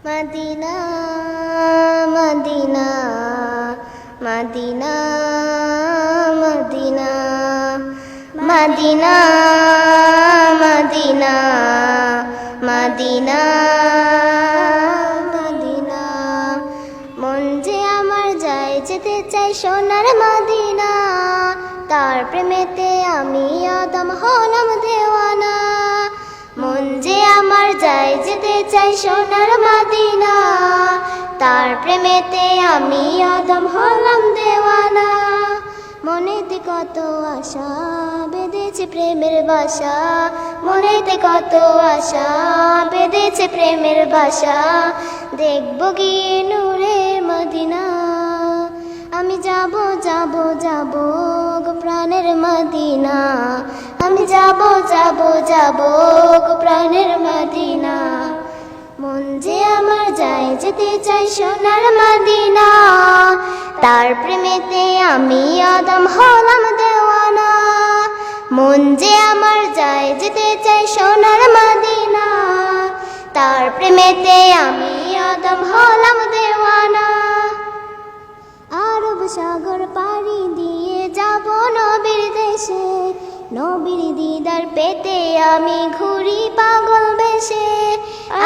Medina Medina Medina Medina Medina Medina Medina Medina মন যে আমার যায় যেতে চাই সোনার মদিনা তার প্রেমেতে আমি আদম হলাম দেওয়ানা মন যে আমার যায় যেতে চাই সোনার মদিনা তার প্রেমেতে আমি আদম হলাম দেওয়ানা মনেতে কত আশা বেঁধেছে প্রেমের বাসা মনেতে কত আশা বেঁধেছে প্রেমের বাসা দেখব গিয়ে নূরের মদিনা আমি যাব যাব যাব গো প্রাণের মদিনা আমি যাব যাব যাব গো প্রাণের মদিনা মন যে আমার যায় যেতে চাই সোনার মদিনা তার প্রেমেতে আমি আদম হলাম দেওয়ানা মন যে আমার যায় যেতে চাই সোনার মদিনা তার প্রেমেতে আমি আদম হলাম দেওয়ানা আরব সাগর পাড়ি দিয়ে যাব নবীর দেশে নবীর দিদার পেতে আমি ঘুরি পাগল বেশে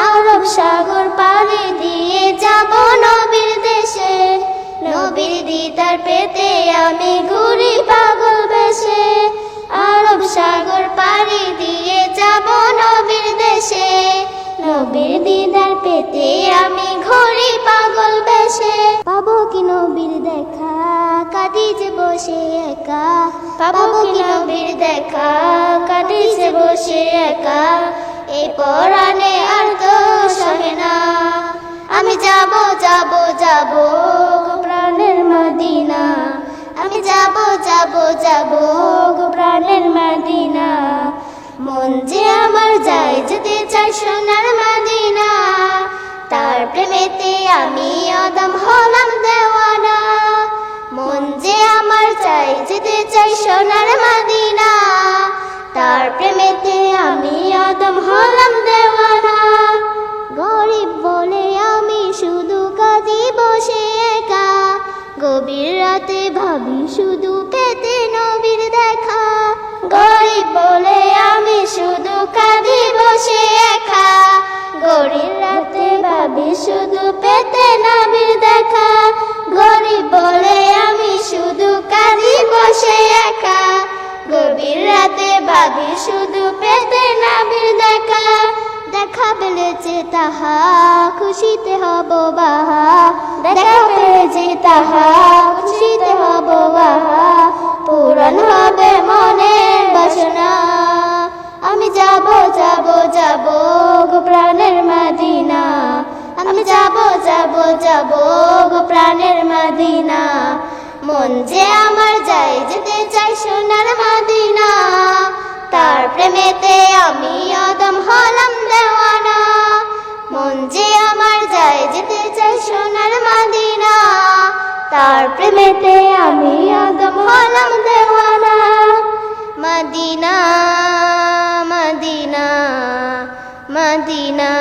আরব সাগর পাড়ি দিয়ে যাব নবীর দেশে নবীর দিদার পেতে আমি ঘুরি পাগল বেশে আরব সাগর পাড়ি দিয়ে যাব নবীর দেশে নবীর দিদার পেতে আমি ঘুরি পাগল বেশে পাবো কি নবীর দেখা কাঁদি যে বসে একা পাবো কি নবীর দেখা কাঁদি যে বসে একা এই পরাণে আর তো সহে না আমি যাব যাব যাব গো প্রাণের মদিনা আমি যাব যাব যাব গো প্রাণের মদিনা মন যে আমার যায় যেতে চাই সোনার মদিনা তার প্রেমেতে আমি আদম হলাম দেওয়ানা মন যে আমার চাই যেতে চাই সোনার মদিনা তার প্রেমেতে আমি আদম হলাম দেওয়ানা গরিব বলে আমি শুধু কাঁদি বসে একা গভীর রাতে ভাবি শুধু পেতে নবীর দেখা গরিব বলে আমি শুধু কাঁদি বসে একা গভীর রাতে ভাবি শুধু পেতে নবীর দেখা গরিব বলে আমি শুধু কাঁদি বসে একা গভীর রাতে ভাবি শুধু পেতে নবীর দেখা দেখা পেলেছে তাহা খুশিতে হব বাহা দেখা পেলেছে তাহা খুশিতে হব বাহা পূরণ হবে মনের বাসনা আমি যাব যাব যাব গো প্রাণের মদিনা আমি যাব যাব যাব গো প্রাণের মদিনা মন যে আমার যায় যেতে চাই সোনার মদিনা তার প্রেমেতে আমি আদম হলাম দেওয়ানা মন যে আমার যায় যেতে চাই সোনার মদিনা তার প্রেমেতে আমি আদম হলাম দেওয়ানা মদিনা মদিনা মদিনা